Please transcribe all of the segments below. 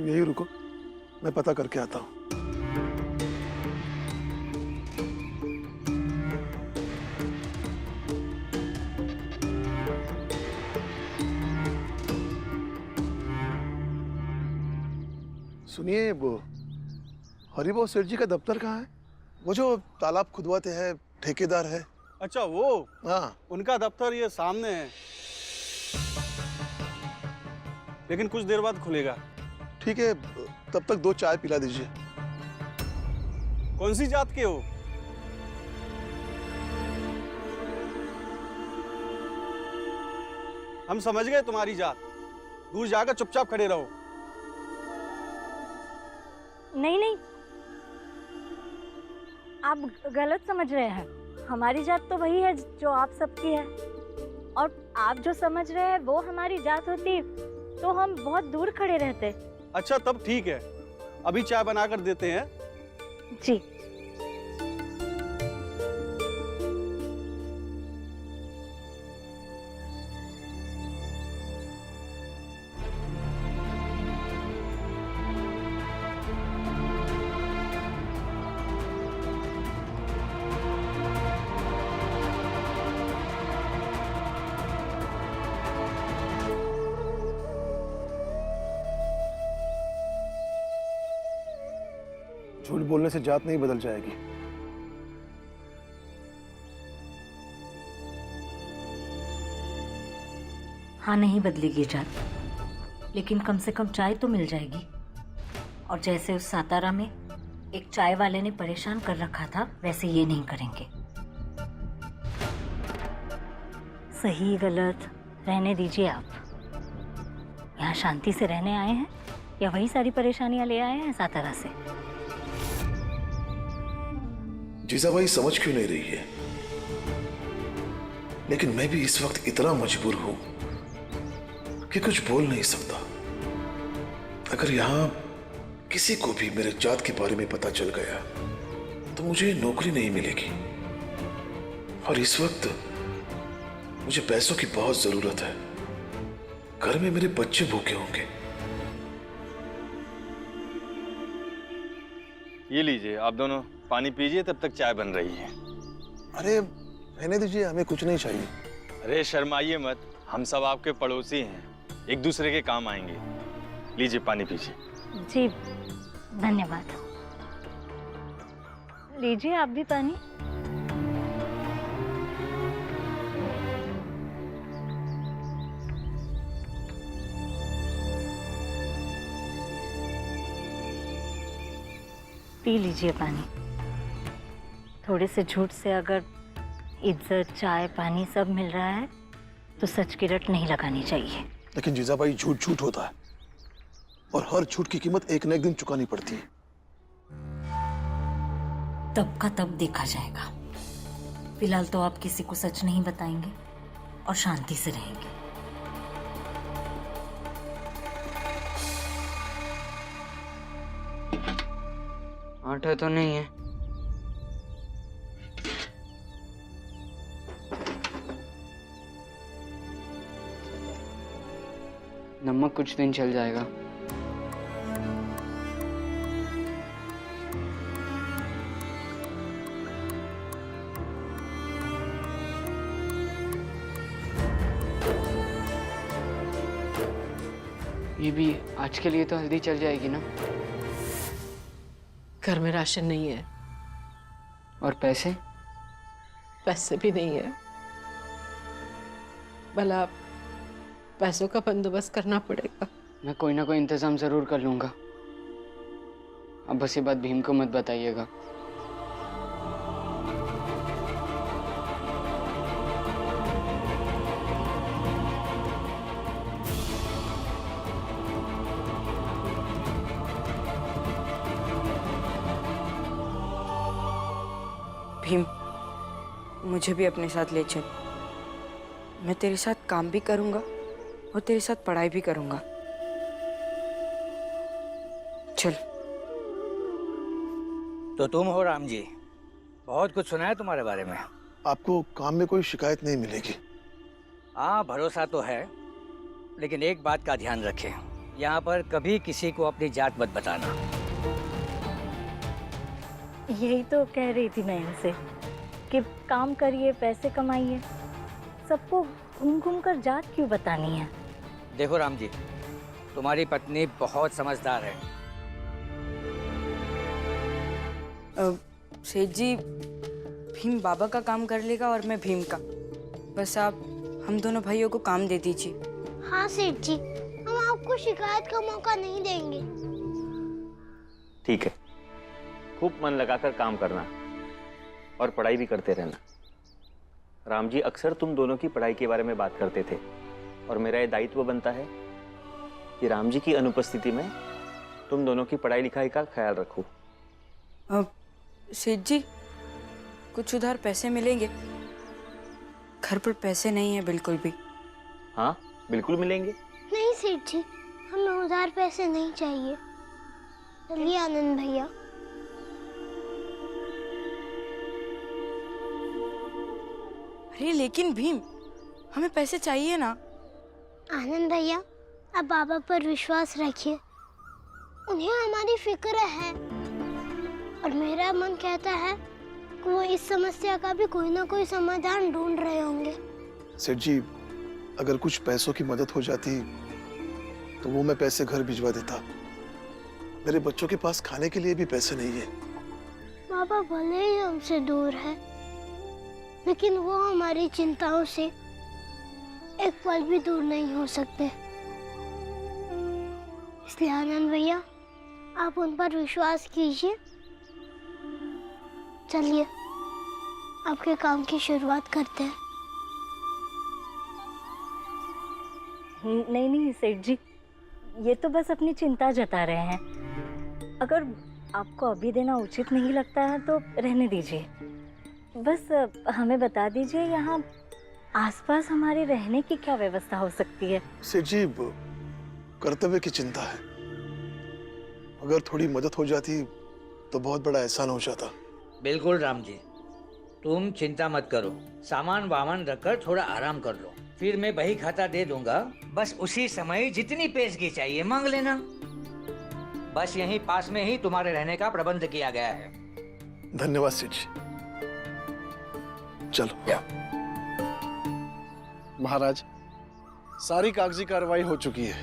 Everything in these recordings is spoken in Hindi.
यही रुको, मैं पता करके आता हूँ। सुनिए, वो हरिभाऊ सेठ जी का दफ्तर कहाँ है? वो जो तालाब खुदवाते हैं, ठेकेदार है। अच्छा वो, हाँ। उनका दफ्तर ये सामने है, लेकिन कुछ देर बाद खुलेगा। ठीक है, तब तक 2 चाय पिला दीजिए। कौन सी जात के हो? हम समझ गए तुम्हारी जात। दूर जाकर चुपचाप खड़े रहो। नहीं नहीं, आप गलत समझ रहे हैं। हमारी जात तो वही है जो आप सबकी है, और आप जो समझ रहे हैं वो हमारी जात होती तो हम बहुत दूर खड़े रहते। अच्छा तब ठीक है, अभी चाय बनाकर देते हैं। जी। झूठ बोलने से जात नहीं बदल जाएगी। हाँ, नहीं बदलेगी जात, लेकिन कम से कम चाय तो मिल जाएगी। और जैसे उस सातारा में एक चाय वाले ने परेशान कर रखा था, वैसे ये नहीं करेंगे। सही गलत रहने दीजिए आप। यहाँ शांति से रहने आए हैं या वही सारी परेशानियां ले आए हैं सातारा से? जीजाबाई समझ क्यों नहीं रही है? लेकिन मैं भी इस वक्त इतना मजबूर हूं कि कुछ बोल नहीं सकता। अगर यहां किसी को भी मेरे जात के बारे में पता चल गया तो मुझे नौकरी नहीं मिलेगी, और इस वक्त मुझे पैसों की बहुत जरूरत है। घर में मेरे बच्चे भूखे होंगे। ये लीजिए, आप दोनों पानी पीजिए, तब तक चाय बन रही है। अरे रहने दीजिए, हमें कुछ नहीं चाहिए। अरे शर्माइए मत, हम सब आपके पड़ोसी हैं, एक दूसरे के काम आएंगे। लीजिए पानी पीजिए। जी धन्यवाद। लीजिए आप भी पानी। पी लीजिए पानी। थोड़े से झूठ से अगर इज्जत, चाय, पानी सब मिल रहा है तो सच की रट नहीं लगानी चाहिए। लेकिन जीजाबाई, झूठ झूठ होता है, और हर झूठ की कीमत एक न एक दिन चुकानी पड़ती है। तब का तब देखा जाएगा। फिलहाल तो आप किसी को सच नहीं बताएंगे और शांति से रहेंगे। आटा तो नहीं है। नमक कुछ दिन चल जाएगा। ये भी आज के लिए तो हल्दी चल जाएगी ना? घर में राशन नहीं है। और पैसे? पैसे भी नहीं है। भला पैसों का बंदोबस्त करना पड़ेगा। मैं कोई ना कोई इंतजाम जरूर कर लूंगा। अब बस ये बात भीम को मत बताइएगा। भीम, मुझे भी अपने साथ ले चल। मैं तेरे साथ काम भी करूंगा और तेरे साथ पढ़ाई भी करूंगा। चल। तो तुम हो राम जी, बहुत कुछ सुना है तुम्हारे बारे में। आपको काम में कोई शिकायत नहीं मिलेगी। हाँ, भरोसा तो है, लेकिन एक बात का ध्यान रखें, यहाँ पर कभी किसी को अपनी जात मत बताना। यही तो कह रही थी मैं इनसे कि काम करिए, पैसे कमाइए, सबको घूम घूम कर जात क्यों बतानी है। देखो राम जी, तुम्हारी पत्नी बहुत समझदार है। सेठ जी, भीम बाबा का काम कर लेगा और मैं भीम का। बस आप हम दोनों भाइयों को काम दे दीजिए। हाँ सेठ जी, हम आपको शिकायत का मौका नहीं देंगे। ठीक है, खूब मन लगाकर काम करना और पढ़ाई भी करते रहना। राम जी, अक्सर तुम दोनों की पढ़ाई के बारे में बात करते थे और मेरा ये दायित्व बनता है कि राम जी की अनुपस्थिति में तुम दोनों की पढ़ाई लिखाई का ख्याल रखो। सेठ जी, कुछ उधार पैसे मिलेंगे? घर पर पैसे नहीं है बिल्कुल भी। हाँ, बिल्कुल मिलेंगे। नहीं सेठ जी, हमें उधार पैसे नहीं चाहिए। चलिए आनंद भैया। अरे लेकिन भीम, हमें पैसे चाहिए ना। आनंद भैया, आप बाबा पर विश्वास रखिए, उन्हें हमारी फिक्र है और मेरा मन कहता है कि वो इस समस्या का भी कोई ना कोई समाधान ढूंढ रहे होंगे। सेठ जी, अगर कुछ पैसों की मदद हो जाती तो वो मैं पैसे घर भिजवा देता। मेरे बच्चों के पास खाने के लिए भी पैसे नहीं है। बाबा भले ही हमसे दूर है, लेकिन वो हमारी चिंताओं से एक पल भी दूर नहीं हो सकते। इसलिए आनंद भैया, आप उन पर विश्वास कीजिए। चलिए आपके काम की शुरुआत करते हैं। नहीं नहीं सेठ जी, ये तो बस अपनी चिंता जता रहे हैं। अगर आपको अभी देना उचित नहीं लगता है तो रहने दीजिए। बस हमें बता दीजिए यहाँ आसपास हमारे रहने की क्या व्यवस्था हो सकती है। सेठ जी, कर्तव्य की चिंता है। अगर थोड़ी मदद हो जाती तो बहुत बड़ा एहसान हो जाता। बिल्कुल राम जी, तुम चिंता मत करो। सामान वामान रखकर थोड़ा आराम कर लो, फिर मैं बही खाता दे दूंगा। बस उसी समय जितनी पेशगी चाहिए मांग लेना। बस यहीं पास में ही तुम्हारे रहने का प्रबंध किया गया है। धन्यवाद सेठ जी। चलो। महाराज, सारी कागजी कार्रवाई हो चुकी है।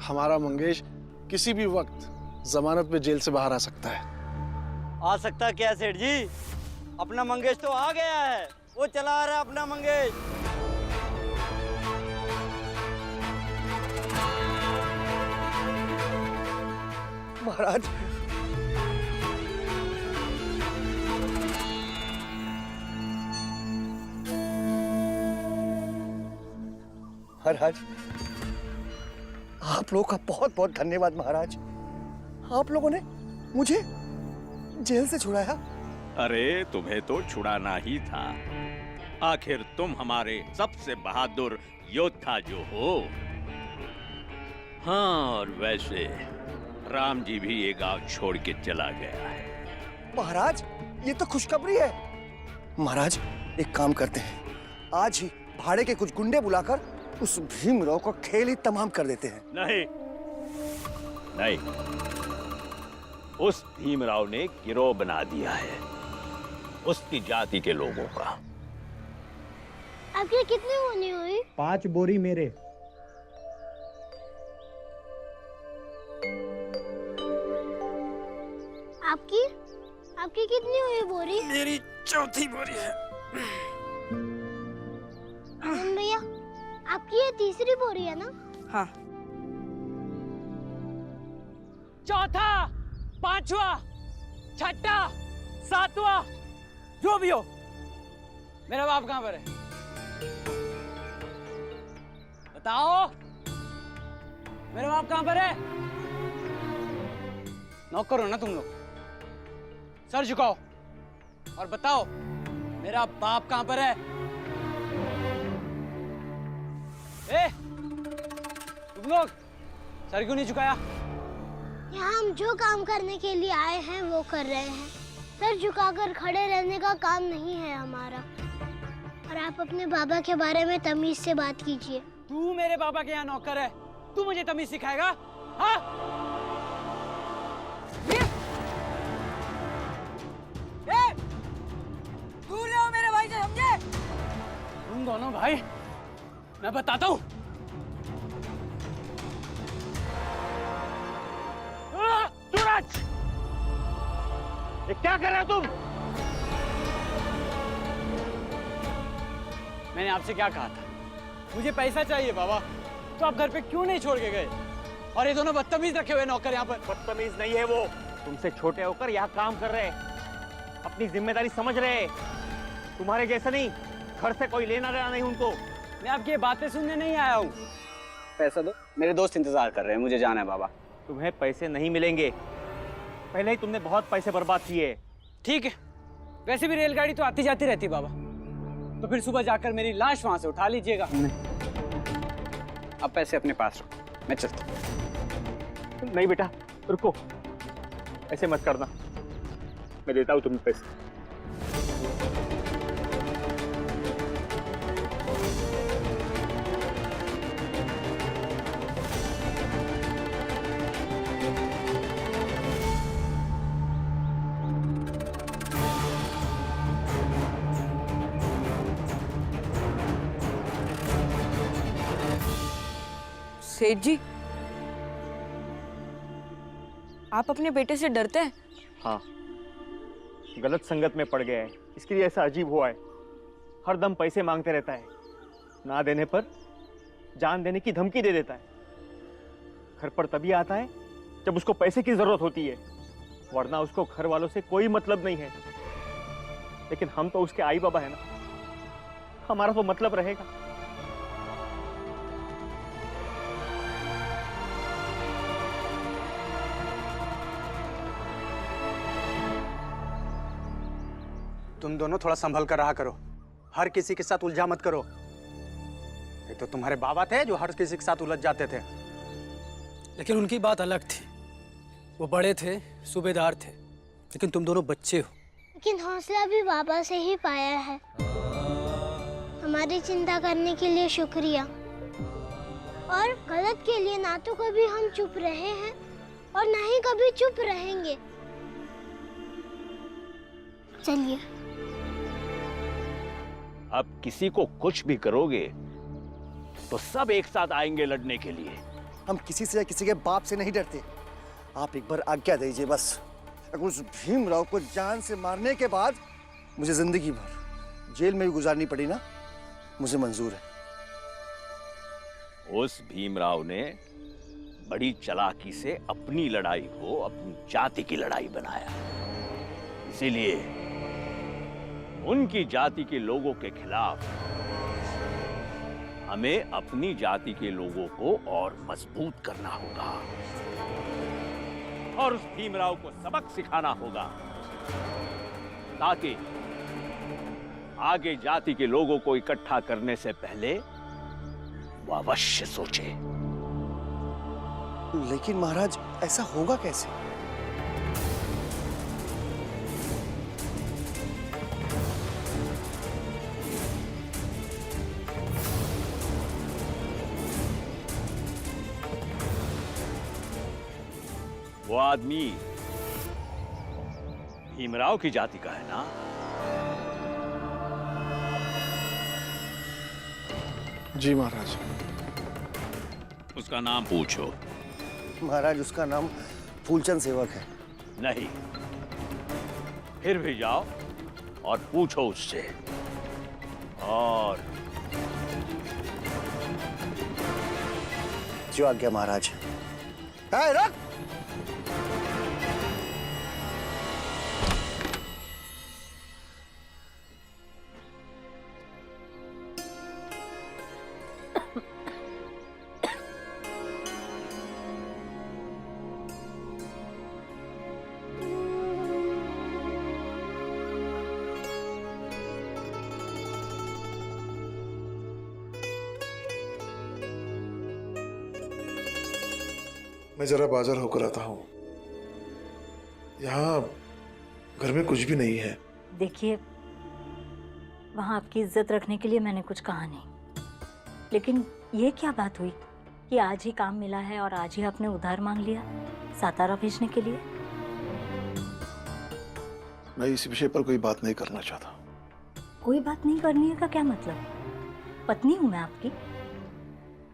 हमारा मंगेश किसी भी वक्त जमानत में जेल से बाहर आ सकता है। आ सकता क्या सेठ जी? अपना मंगेश तो आ गया है, वो चला आ रहा है अपना मंगेश। महाराज, महाराज, आप लोगों का बहुत बहुत धन्यवाद। महाराज, आप लोगों ने मुझे जेल से छुड़ाया। अरे तुम्हें तो छुड़ाना ही था, आखिर तुम हमारे सबसे बहादुर योद्धा जो हो। हाँ, और वैसे राम जी भी ये गांव छोड़ के चला गया है। महाराज, ये तो खुशखबरी है। महाराज, एक काम करते हैं, आज ही भाड़े के कुछ गुंडे बुलाकर उस भीमराव को खेल ही तमाम कर देते हैं। नहीं नहीं, उस भीमराव ने गिरोह बना दिया है उसकी जाति के लोगों का। आपके कितनी होनी हुई? 5 बोरी मेरे। आपकी आपकी कितनी हुई बोरी? मेरी चौथी बोरी है। आनंद भैया, आपकी ये तीसरी बोरी है ना? हाँ। चौथा, पांचवा, छठा, सातवां, जो भी हो, मेरा बाप कहाँ पर है? बताओ, मेरा बाप कहाँ पर है? नौकर हो ना तुम लोग? सर झुकाओ और बताओ, मेरा बाप कहाँ पर है? ए, तुम लोग सर क्यों नहीं झुकाया? यहाँ हम जो काम करने के लिए आए हैं वो कर रहे हैं। सर झुकाकर खड़े रहने का काम नहीं है हमारा। और आप अपने बाबा के बारे में तमीज से बात कीजिए। तू मेरे बाबा के यहाँ नौकर है तू मुझे तमीज सिखाएगा? हाँ? दूर रहो मेरे भाई से, समझे? तुम दोनों भाई, मैं बताता हूँ। सूरज, ये क्या कर रहे हो तुम? मैंने आपसे क्या कहा था? मुझे पैसा चाहिए बाबा, तो आप घर पे क्यों नहीं छोड़ के गए? और ये दोनों बदतमीज रखे हुए नौकर यहाँ पर। बदतमीज नहीं है वो, तुमसे छोटे होकर यहाँ काम कर रहे हैं, अपनी जिम्मेदारी समझ रहे हैं। तुम्हारे जैसा नहीं, घर से कोई लेना देना नहीं उनको। मैं आपकी ये बातें सुनने नहीं आया हूँ। पैसा दो, मेरे दोस्त इंतजार कर रहे हैं, मुझे जाना है बाबा। तुम्हें पैसे नहीं मिलेंगे, पहले ही तुमने बहुत पैसे बर्बाद किए। ठीक है, वैसे भी रेलगाड़ी तो आती जाती रहती बाबा, तो फिर सुबह जाकर मेरी लाश वहां से उठा लीजिएगा। अब पैसे अपने पास रखो, मैं चलता हूँ। नहीं बेटा, रुको, ऐसे मत करना, मैं देता हूँ तुम्हें पैसे। सेठ जी, आप अपने बेटे से डरते हैं? हाँ, गलत संगत में पड़ गया है, इसके लिए ऐसा अजीब हुआ है। हर दम पैसे मांगते रहता है, ना देने पर जान देने की धमकी दे देता है। घर पर तभी आता है जब उसको पैसे की जरूरत होती है, वरना उसको घर वालों से कोई मतलब नहीं है। लेकिन हम तो उसके आई बाबा है ना, हमारा तो मतलब रहेगा। तुम दोनों थोड़ा संभल कर रहा करो, हर किसी के साथ उलझा मत करो। ये तो तुम्हारे बाबा थे जो हर किसी के साथ उलझ जाते थे। लेकिन उनकी बात अलग थी, वो बड़े थे, सूबेदार थे, लेकिन तुम दोनों बच्चे हो। लेकिन हौसला भी बाबा से ही पाया है। हमारी चिंता करने के लिए शुक्रिया। और गलत के लिए ना तो कभी हम चुप रहे हैं और ना ही कभी चुप रहेंगे। चलिए। अब किसी को कुछ भी करोगे तो सब एक साथ आएंगे लड़ने के लिए। हम किसी से या किसी के बाप से नहीं डरते। आप एक बार आज्ञा दीजिए बस। अगर उस भीमराव को जान से मारने के बाद मुझे जिंदगी भर जेल में भी गुजारनी पड़ी ना, मुझे मंजूर है। उस भीमराव ने बड़ी चालाकी से अपनी लड़ाई को अपनी जाति की लड़ाई बनाया, इसीलिए उनकी जाति के लोगों के खिलाफ हमें अपनी जाति के लोगों को और मजबूत करना होगा और उस भीमराव को सबक सिखाना होगा, ताकि आगे जाति के लोगों को इकट्ठा करने से पहले वो अवश्य सोचे। लेकिन महाराज, ऐसा होगा कैसे? वो आदमी भीमराव की जाति का है ना? जी महाराज। उसका नाम पूछो। महाराज, उसका नाम फूलचंद सेवक है। नहीं, फिर भी जाओ और पूछो उससे। और जो आज्ञा महाराज। रुक! मैं जरा बाजार होकर आता हूँ। यहाँ घर में कुछ भी नहीं है। देखिए, वहाँ आपकी इज्जत रखने के लिए मैंने कुछ कहा नहीं, लेकिन ये क्या बात हुई कि आज ही काम मिला है और आज ही आपने उधार मांग लिया सातारा भेजने के लिए? मैं इस विषय पर कोई बात नहीं करना चाहता। कोई बात नहीं करनी है का क्या मतलब? पत्नी हूं मैं आपकी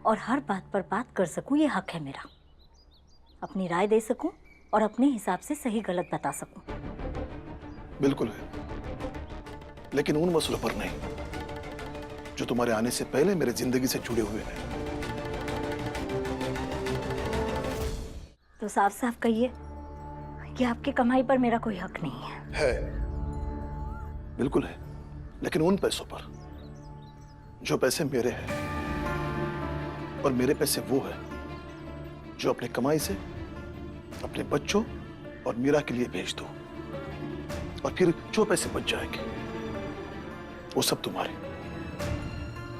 और हर बात पर बात कर सकूं ये हक है मेरा। अपनी राय दे सकूं और अपने हिसाब से सही गलत बता सकूं। बिल्कुल है, लेकिन उन मसलों पर नहीं जो तुम्हारे आने से पहले मेरे जिंदगी से जुड़े हुए हैं। तो साफ साफ कहिए कि आपकी कमाई पर मेरा कोई हक नहीं है। बिल्कुल है, लेकिन उन पैसों पर जो पैसे मेरे हैं, और मेरे पैसे वो है जो अपने कमाई से अपने बच्चों और मीरा के लिए भेज दो, और फिर जो पैसे बच जाएंगे वो सब तुम्हारे।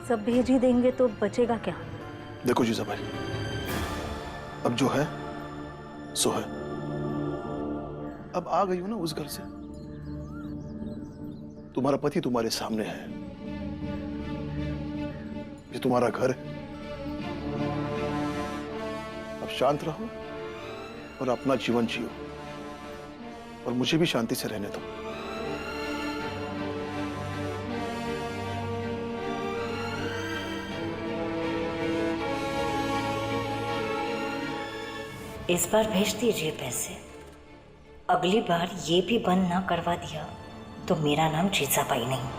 सब भेज ही देंगे तो बचेगा क्या? देखो जीजा भाई, अब जो है सो है। अब आ गई हो ना उस घर से, तुम्हारा पति तुम्हारे सामने है, ये तुम्हारा घर है। अब शांत रहो और अपना जीवन जियो, और मुझे भी शांति से रहने दो। इस बार भेज दीजिए पैसे। अगली बार ये भी बंद ना करवा दिया तो मेरा नाम जीजाबाई नहीं।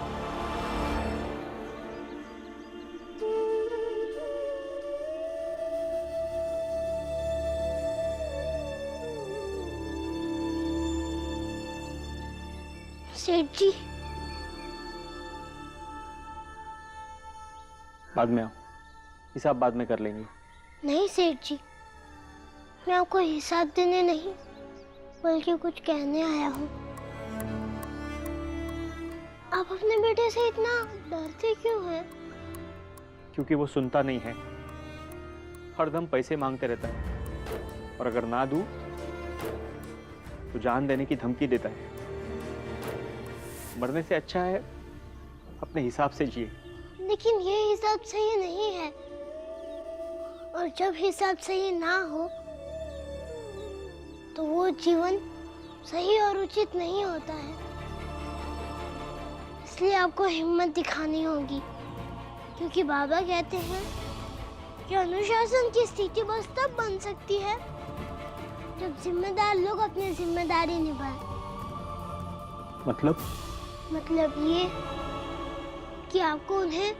सेठ जी, बाद में आओ, हिसाब बाद में कर लेंगे। नहीं सेठ जी, मैं आपको हिसाब देने नहीं बल्कि कुछ कहने आया हूँ। आप अपने बेटे से इतना डरते क्यों हैं? क्योंकि वो सुनता नहीं है, हरदम पैसे मांगते रहता है, और अगर ना दूं तो जान देने की धमकी देता है। मरने से अच्छा है अपने हिसाब से जिए। लेकिन ये हिसाब सही नहीं है, और जब हिसाब सही ना हो तो वो जीवन सही और उचित नहीं होता है। इसलिए आपको हिम्मत दिखानी होगी, क्योंकि बाबा कहते हैं कि अनुशासन की स्थिति बस तब बन सकती है जब जिम्मेदार लोग अपनी जिम्मेदारी निभाएं। मतलब ये कि आपको उन्हें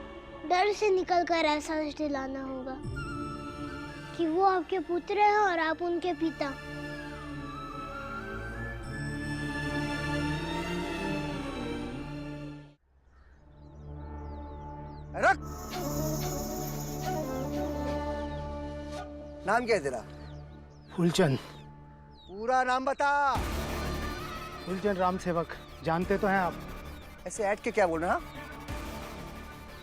डर से निकलकर एहसास दिलाना होगा कि वो आपके पुत्र हैं और आप उनके पिता। रख। नाम क्या है तेरा? फूलचंद। पूरा नाम बता। फूलचंद राम सेवक, जानते तो हैं आप। ऐसे ऐड के क्या बोल रहे हैं?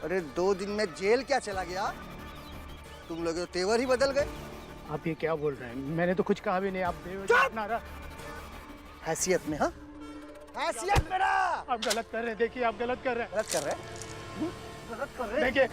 अरे 2 दिन में जेल क्या चला गया? तुम लोग तो तेवर ही बदल गए। आप ये क्या बोल रहे हैं? मैंने तो कुछ कहा भी नहीं। आप अपना हैसियत में, हाँ हैसियत में ना। आप गलत कर रहे हैं। देखिए आप गलत कर रहे हैं। गलत कर रहे हैं? देखिए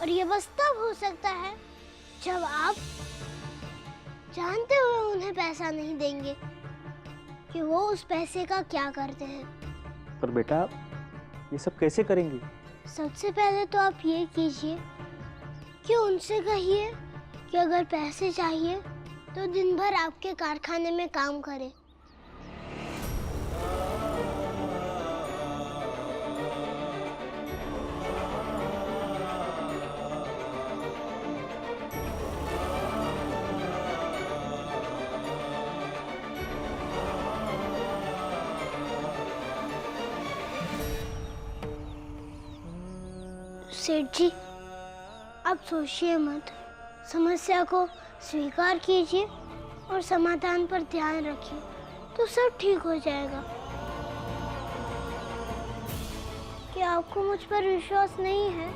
और ये बस तब हो सकता है जब आप जानते हुए उन्हें पैसा नहीं देंगे कि वो उस पैसे का क्या करते हैं। पर बेटा ये सब कैसे करेंगे? सबसे पहले तो आप ये कीजिए कि उनसे कहिए कि अगर पैसे चाहिए तो दिन भर आपके कारखाने में काम करें। सेठ जी, आप सोचिए मत, समस्या को स्वीकार कीजिए और समाधान पर ध्यान रखिए, तो सब ठीक हो जाएगा। क्या आपको मुझ पर विश्वास नहीं है?